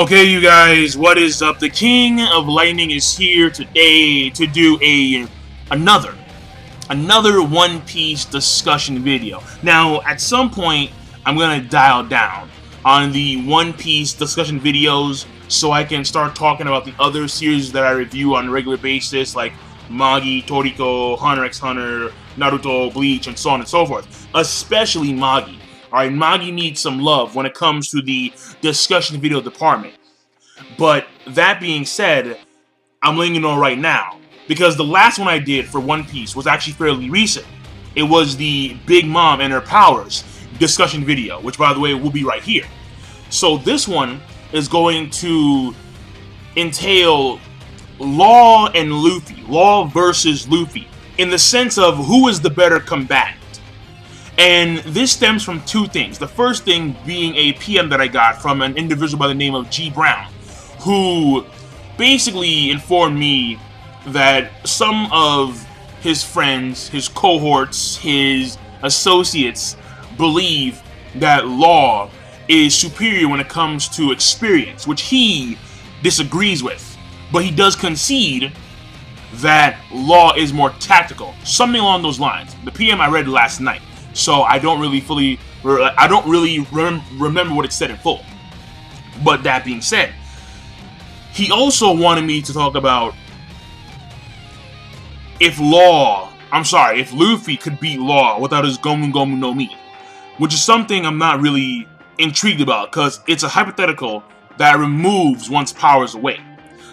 Okay, you guys, what is up? The King of Lightning is here today to do another One Piece discussion video. Now, at some point, I'm gonna dial down on the One Piece discussion videos so I can start talking about the other series that I review on a regular basis, like Magi, Toriko, Hunter x Hunter, Naruto, Bleach, and so on and so forth. Especially Magi. Alright, Magi needs some love when it comes to the discussion video department. But that being said, I'm letting you know right now, because the last one I did for One Piece was actually fairly recent. It was the Big Mom and her powers discussion video, which by the way will be right here. So this one is going to entail Law and Luffy, Law versus Luffy, in the sense of who is the better combatant. And this stems from two things. The first thing being a PM that I got from an individual by the name of G Brown, who basically informed me that some of his friends, his cohorts, his associates believe that Law is superior when it comes to experience, which he disagrees with. But he does concede that Law is more tactical, something along those lines. The PM I read last night. So I don't really remember what it said in full. But that being said, he also wanted me to talk about if Luffy could beat Law without his Gomu Gomu no Mi, which is something I'm not really intrigued about, because it's a hypothetical that removes one's powers away.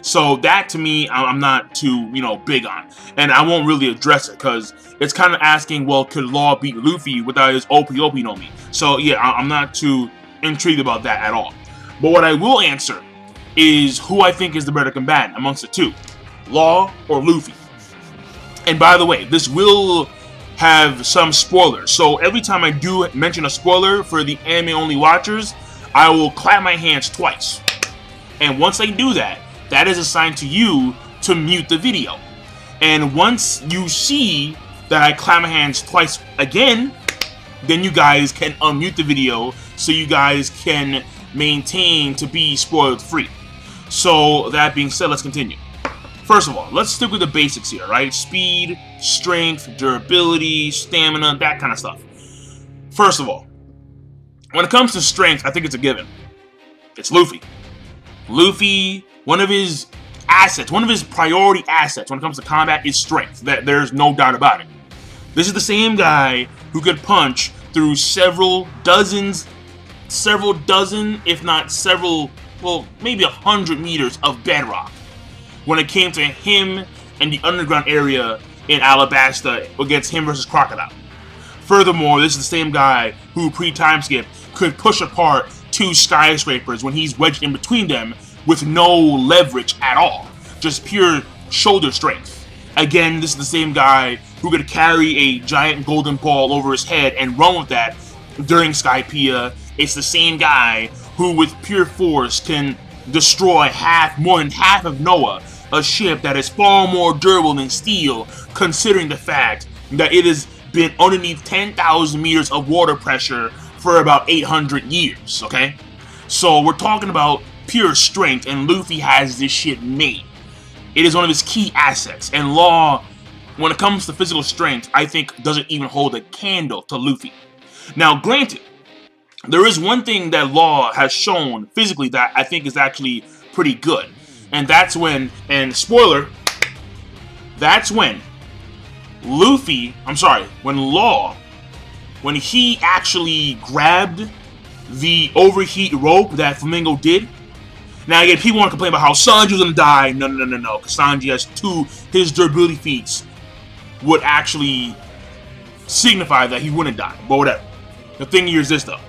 So that to me, I'm not too, big on. And I won't really address it, because it's kind of asking, well, could Law beat Luffy without his Opi no Mi? So yeah, I'm not too intrigued about that at all. But what I will answer is who I think is the better combatant amongst the two, Law or Luffy. And by the way, this will have some spoilers. So every time I do mention a spoiler for the anime-only watchers, I will clap my hands twice. And once I do that, that is a sign to you to mute the video. And once you see that I clap my hands twice again, then you guys can unmute the video so you guys can maintain to be spoiled free. So that being said, let's continue. First of all, let's stick with the basics here, right? Speed, strength, durability, stamina, that kind of stuff. First of all, when it comes to strength, I think it's a given. It's Luffy. Luffy, one of his assets, one of his priority assets when it comes to combat is strength. There's no doubt about it. This is the same guy who could punch through several dozen, if not several, well, maybe 100 meters of bedrock when it came to him and the underground area in Alabasta against him versus Crocodile. Furthermore, this is the same guy who pre-time skip could push apart two skyscrapers when he's wedged in between them with no leverage at all, just pure shoulder strength. Again, this is the same guy who could carry a giant golden ball over his head and run with that during Skypiea. It's the same guy who with pure force can destroy more than half of Noah, a ship that is far more durable than steel, considering the fact that it has been underneath 10,000 meters of water pressure for about 800 years, okay? So we're talking about pure strength, and Luffy has this shit made. It is one of his key assets, and Law, when it comes to physical strength, I think doesn't even hold a candle to Luffy. Now, granted, there is one thing that Law has shown physically that I think is actually pretty good, and that's when, and spoiler, that's when Law, when he actually grabbed the overheat rope that Flamingo did. Now again, people want to complain about how Sanji's gonna die. No, because Sanji has his durability feats would actually signify that he wouldn't die, but whatever. The thing here is this though.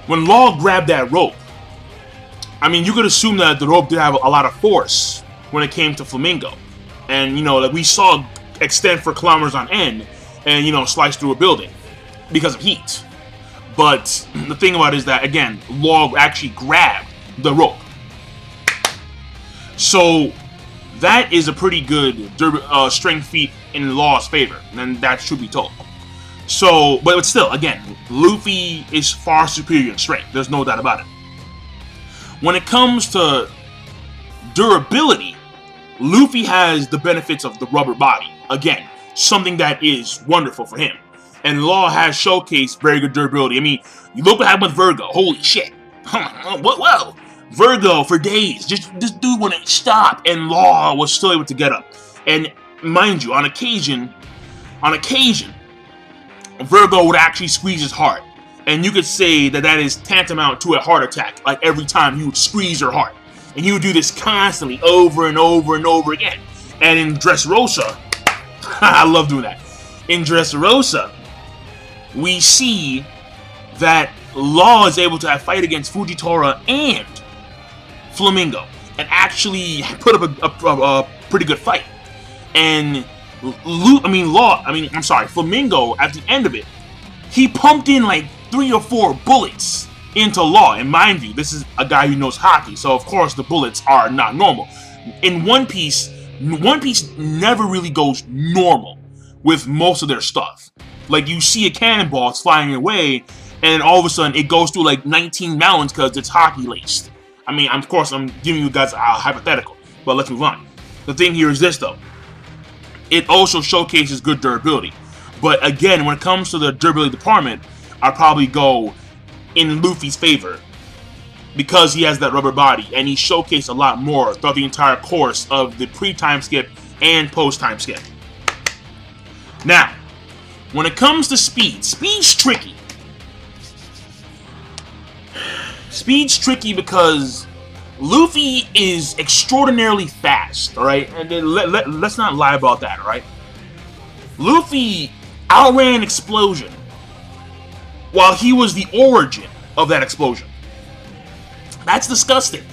When Law grabbed that rope, I mean, you could assume that the rope did have a lot of force when it came to Flamingo. And, like we saw extend for kilometers on end and, slice through a building because of heat. But the thing about it is that, again, Law actually grabbed the rope. So that is a pretty good strength feat in Law's favor, and that should be told. So, but still, again, Luffy is far superior in strength. There's no doubt about it. When it comes to durability, Luffy has the benefits of the rubber body. Again, something that is wonderful for him. And Law has showcased very good durability. I mean, you look what happened with Virgo. Holy shit. Whoa. Virgo for days. This dude wouldn't stop, and Law was still able to get up. And mind you, on occasion, Virgo would actually squeeze his heart. And you could say that that is tantamount to a heart attack. Like every time he would squeeze her heart. And he would do this constantly over and over and over again. And in Dressrosa, I love doing that. In Dressrosa, we see that Law is able to have fight against Fujitora and Flamingo. And actually put up a pretty good fight. And Flamingo, at the end of it, he pumped in like 3 or 4 bullets into Law. And mind you, this is a guy who knows hockey, so of course the bullets are not normal. In One Piece never really goes normal with most of their stuff. Like, you see a cannonball, it's flying away, and all of a sudden it goes through like 19 mountains because it's hockey laced. I mean, of course, I'm giving you guys a hypothetical, but let's move on. The thing here is this, though. It also showcases good durability. But again, when it comes to the durability department, I'd probably go in Luffy's favor because he has that rubber body, and he showcased a lot more throughout the entire course of the pre-time skip and post-time skip. Now, when it comes to speed's tricky. Speed's tricky because Luffy is extraordinarily fast, alright? And then let's not lie about that, alright? Luffy outran Explosion while he was the origin of that explosion. That's disgusting.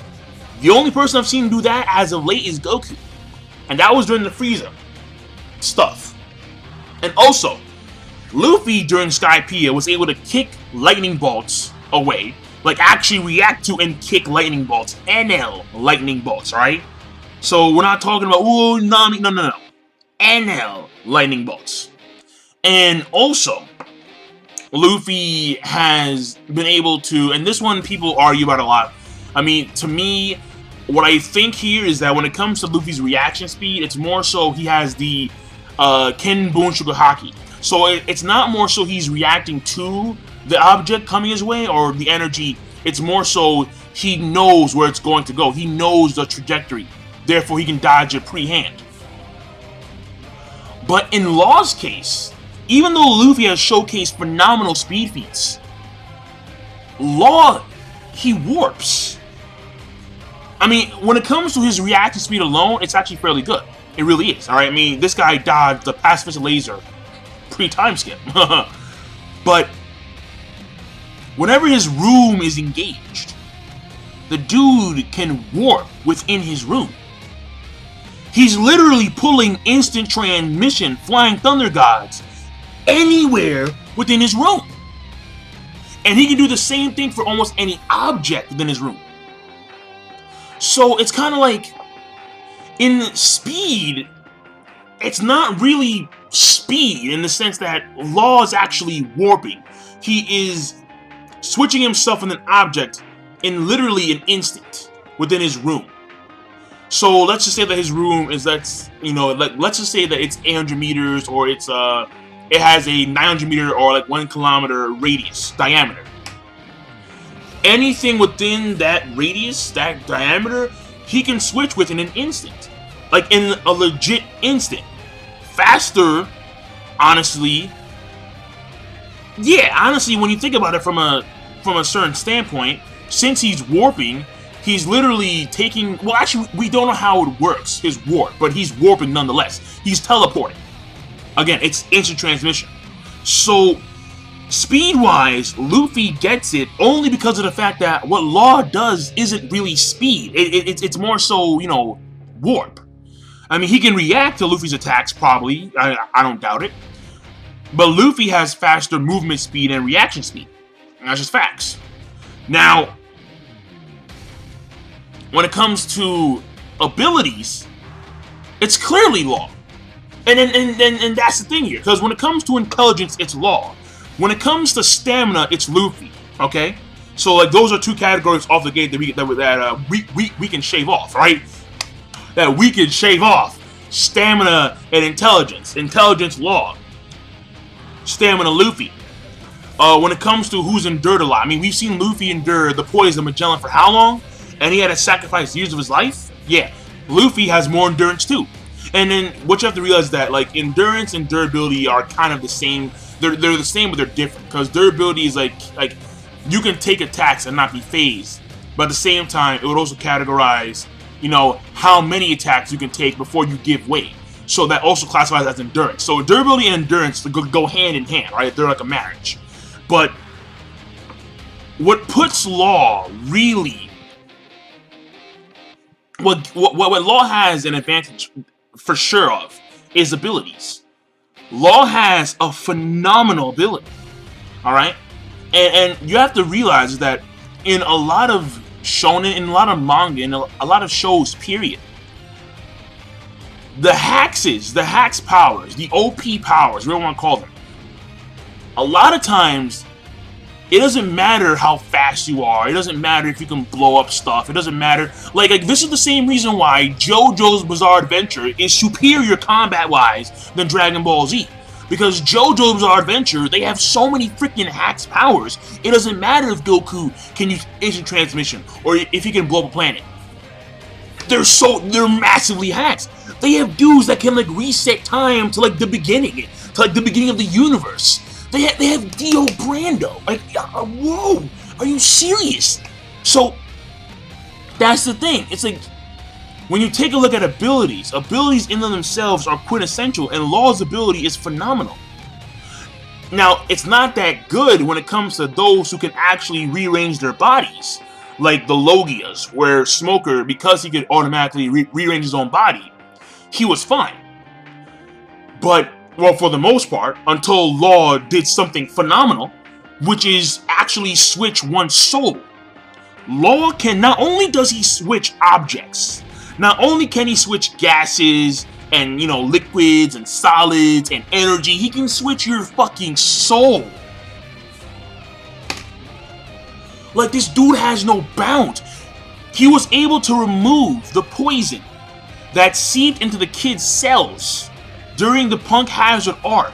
The only person I've seen do that as of late is Goku. And that was during the Frieza stuff. And also, Luffy during Skypiea was able to kick lightning bolts away. Like, actually react to and kick lightning bolts. NL lightning bolts, alright? So we're not talking about, ooh, Nami, no. NL lightning bolts. And also, Luffy has been able to, and this one people argue about a lot. I mean, to me, what I think here is that when it comes to Luffy's reaction speed, it's more so he has the Ken Bunshuku Haki. So it's not more so he's reacting to the object coming his way or the energy. It's more so he knows where it's going to go. He knows the trajectory. Therefore, he can dodge it pre-hand. But in Law's case, even though Luffy has showcased phenomenal speed feats, Law, he warps. I mean, when it comes to his reaction speed alone, it's actually fairly good. It really is, alright? I mean, this guy dodged the pacifist laser pre-time skip. But whenever his room is engaged, the dude can warp within his room. He's literally pulling instant transmission Flying Thunder Gods anywhere within his room. And he can do the same thing for almost any object within his room. So it's kind of like, in speed, it's not really speed in the sense that Law is actually warping. He is switching himself in an object in literally an instant within his room. So let's just say that his room is, let's just say that it's 800 meters, or it's it has a 900 meter or like 1 kilometer radius diameter. Anything within that radius, that diameter, he can switch with in an instant, like in a legit instant. Faster, honestly. Yeah, honestly, when you think about it from a certain standpoint, since he's warping, he's literally taking, well, actually, we don't know how it works, his warp, but he's warping nonetheless. He's teleporting. Again, it's instant transmission. So, speed-wise, Luffy gets it only because of the fact that what Law does isn't really speed. It's more so, warp. I mean, he can react to Luffy's attacks, probably. I don't doubt it. But Luffy has faster movement speed and reaction speed. And that's just facts. Now, when it comes to abilities, it's clearly Law. And that's the thing here. Because when it comes to intelligence, it's Law. When it comes to stamina, it's Luffy. Okay? So like those are two categories off the gate that we can shave off, right? That we can shave off. Stamina and intelligence. Intelligence, Law. Stamina, Luffy. When it comes to who's endured a lot, I mean, we've seen Luffy endure the poison of Magellan for how long? And he had to sacrifice years of his life? Yeah. Luffy has more endurance too. And then what you have to realize is that like endurance and durability are kind of the same. They're the same, but they're different. Because durability is like you can take attacks and not be phased. But at the same time, it would also categorize, you know, how many attacks you can take before you give way. So that also classifies as endurance. So durability and endurance go hand in hand, right? They're like a marriage. But what puts Law really, what Law has an advantage for sure of is abilities. Law has a phenomenal ability, all right? And you have to realize that in a lot of shonen, in a lot of manga, in a lot of shows, period, the hacks powers, the OP powers, whatever you want to call them, a lot of times, it doesn't matter how fast you are. It doesn't matter if you can blow up stuff. It doesn't matter. Like this is the same reason why JoJo's Bizarre Adventure is superior combat-wise than Dragon Ball Z. Because JoJo's Bizarre Adventure, they have so many freaking hacks powers. It doesn't matter if Goku can use instant transmission or if he can blow up a planet. They're massively hacks. They have dudes that can like reset time to like the beginning of the universe. They have Dio Brando. Like, whoa, are you serious? So that's the thing. It's like when you take a look at abilities in themselves are quintessential, and Law's ability is phenomenal. Now, it's not that good when it comes to those who can actually rearrange their bodies, like the Logias, where Smoker, because he could automatically rearrange his own body, he was fine. But, well, for the most part, until Law did something phenomenal, which is actually switch one's soul. Law can, not only does he switch objects, not only can he switch gases and, you know, liquids and solids and energy, he can switch your fucking soul. Like, this dude has no bounds. He was able to remove the poison that seeped into the kid's cells during the Punk Hazard arc.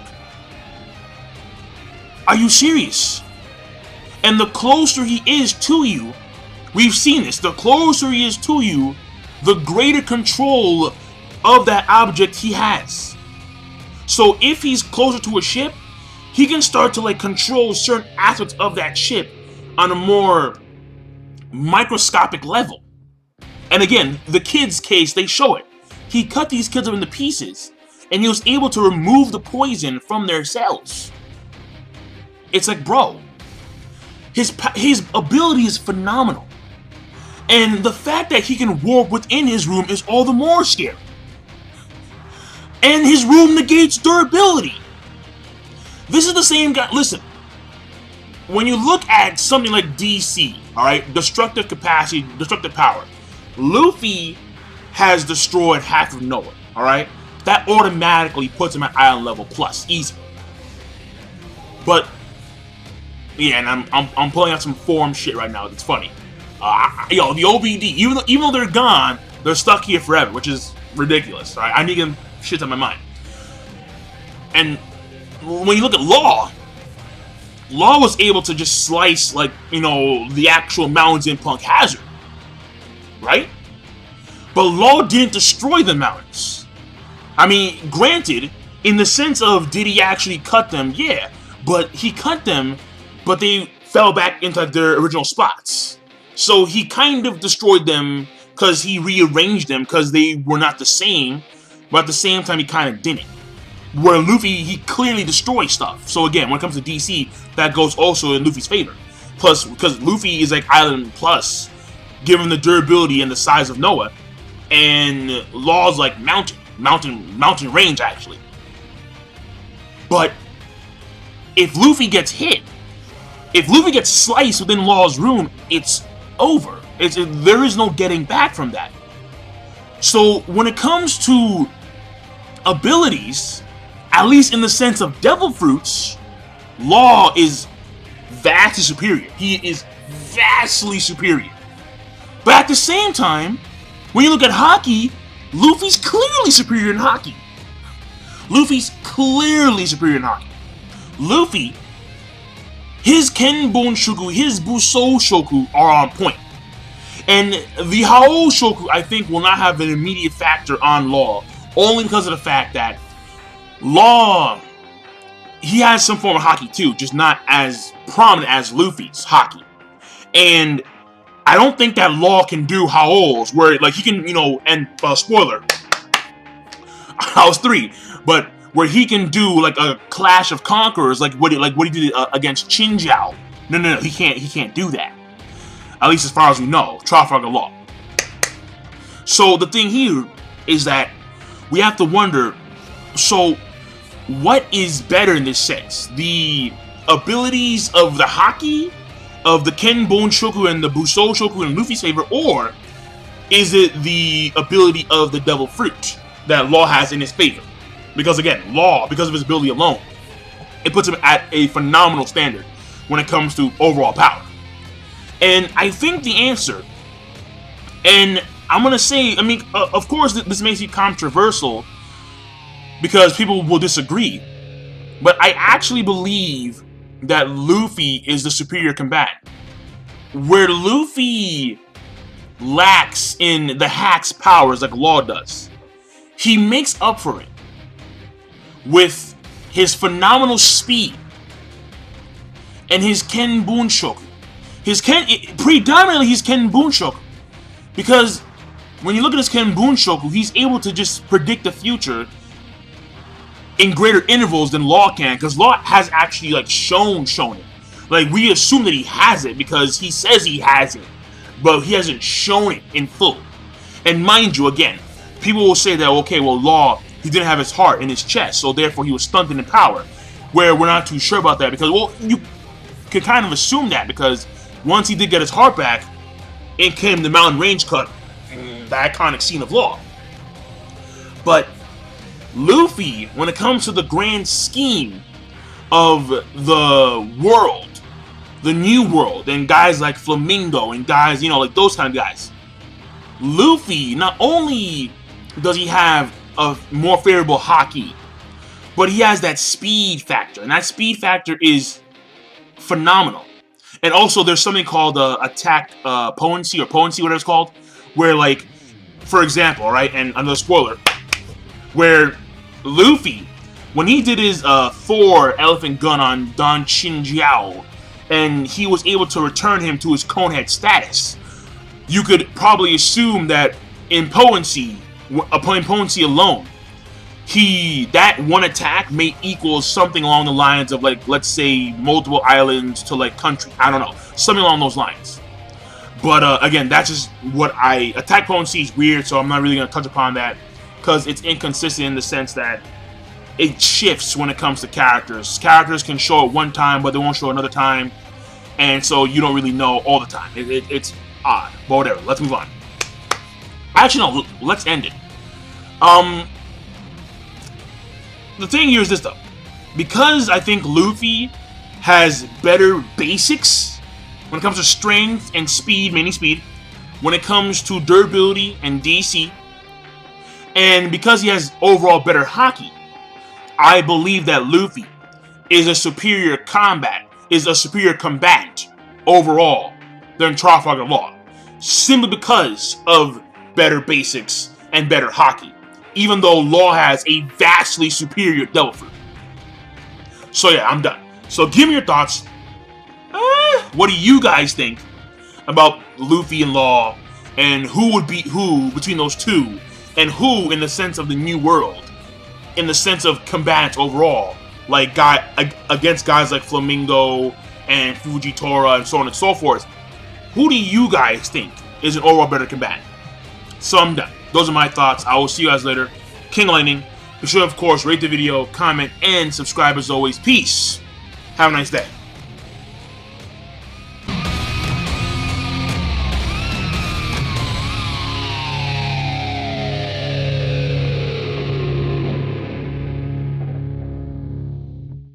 Are you serious? And the closer he is to you, we've seen this, the closer he is to you, the greater control of that object he has. So if he's closer to a ship, he can start to like control certain aspects of that ship on a more microscopic level. And again, the kids' case, they show it. He cut these kids up into pieces, and he was able to remove the poison from their cells. It's like, bro, his ability is phenomenal. And the fact that he can warp within his room is all the more scary. And his room negates durability. This is the same guy. Listen, when you look at something like DC, alright, destructive capacity, destructive power, Luffy has destroyed half of Noah, alright? That automatically puts him at island level plus, easy. But, yeah, and I'm pulling out some form shit right now, it's funny. Yo, the OBD, even though they're gone, they're stuck here forever, which is ridiculous, alright? I need to get shit on my mind. And when you look at Law was able to just slice, like, you know, the actual mountains in Punk Hazard, right? But Law didn't destroy the mountains. I mean, granted, in the sense of did he actually cut them? Yeah, but he cut them, but they fell back into their original spots. So he kind of destroyed them because he rearranged them because they were not the same, but at the same time he kind of didn't. Where Luffy, he clearly destroys stuff. So again, when it comes to DC, that goes also in Luffy's favor. Plus, because Luffy is like Island Plus, given the durability and the size of Noah, and Law's like mountain range actually. But if Luffy gets hit, if Luffy gets sliced within Law's room, it's over. There is no getting back from that. So when it comes to abilities, at least in the sense of devil fruits, Law is vastly superior. He is vastly superior. But at the same time, when you look at hockey, Luffy's clearly superior in hockey. Luffy's clearly superior in hockey. Luffy, his Kenbon Shoku, his Busou Shoku are on point. And the Hao Shoku, I think, will not have an immediate factor on Law, only because of the fact that Law, he has some form of hockey too, just not as prominent as Luffy's hockey. And I don't think that Law can do Hao's, where like he can, you know, and spoiler, Hao's 3, but where he can do like a Clash of Conquerors, like what he did against Chinjiao. No, he can't do that. At least as far as we know, Trafalgar Law. So the thing here is that we have to wonder, so what is better in this sense? The abilities of the hockey, of the Kenbon Shoku and the Busou Shoku in Luffy's favor, or is it the ability of the Devil Fruit that Law has in his favor? Because again, Law, because of his ability alone, it puts him at a phenomenal standard when it comes to overall power. And I think the answer, and I'm going to say, I mean, of course this may seem controversial because people will disagree, but I actually believe that Luffy is the superior combatant. Where Luffy lacks in the hack's powers like Law does, he makes up for it with his phenomenal speed and his Kenbon Shoku. Predominantly his Kenbon Shoku. Because when you look at his Kenbon Shoku, he's able to just predict the future in greater intervals than Law can, because Law has actually like shown it. Like we assume that he has it because he says he has it, but he hasn't shown it in full. And mind you, again, people will say that, okay, well, Law, he didn't have his heart in his chest, so therefore he was stunted in power. Where we're not too sure about that, because, well, you can kind of assume that, because once he did get his heart back, in came the mountain range cut, the iconic scene of Law. But Luffy, when it comes to the grand scheme of the world, the new world, and guys like Flamingo and guys, you know, like those kind of guys, Luffy, not only does he have a more favorable hockey, but he has that speed factor, and that speed factor is phenomenal. And also, there's something called attack potency, or potency, whatever it's called, where, like, for example, right, and another spoiler, where Luffy, when he did his Thor elephant gun on Don Chinjiao, and he was able to return him to his conehead status, you could probably assume that in potency alone, that one attack may equal something along the lines of, like, let's say multiple islands to like country. I don't know, something along those lines. But again, that's just what attack potency is weird, so I'm not really gonna touch upon that because it's inconsistent in the sense that it shifts when it comes to characters. Characters can show it one time, but they won't show another time, and so you don't really know all the time. It's odd, but whatever. Let's move on. Actually, no. Let's end it. The thing here is this, though. Because I think Luffy has better basics when it comes to strength and speed, mainly speed, when it comes to durability and DC, and because he has overall better hockey, I believe that Luffy is a superior combatant overall than Trafalgar Law, simply because of better basics and better hockey, even though Law has a vastly superior Devil Fruit. So yeah, I'm done. So give me your thoughts. What do you guys think about Luffy and Law, and who would beat who between those two, and who in the sense of the new world, in the sense of combatants overall, like against guys like Flamingo and Fujitora and so on and so forth? Who do you guys think is an overall better combatant? So I'm done. Those are my thoughts. I will see you guys later. King Lightning. Be sure, of course, rate the video, comment, and subscribe as always. Peace. Have a nice day.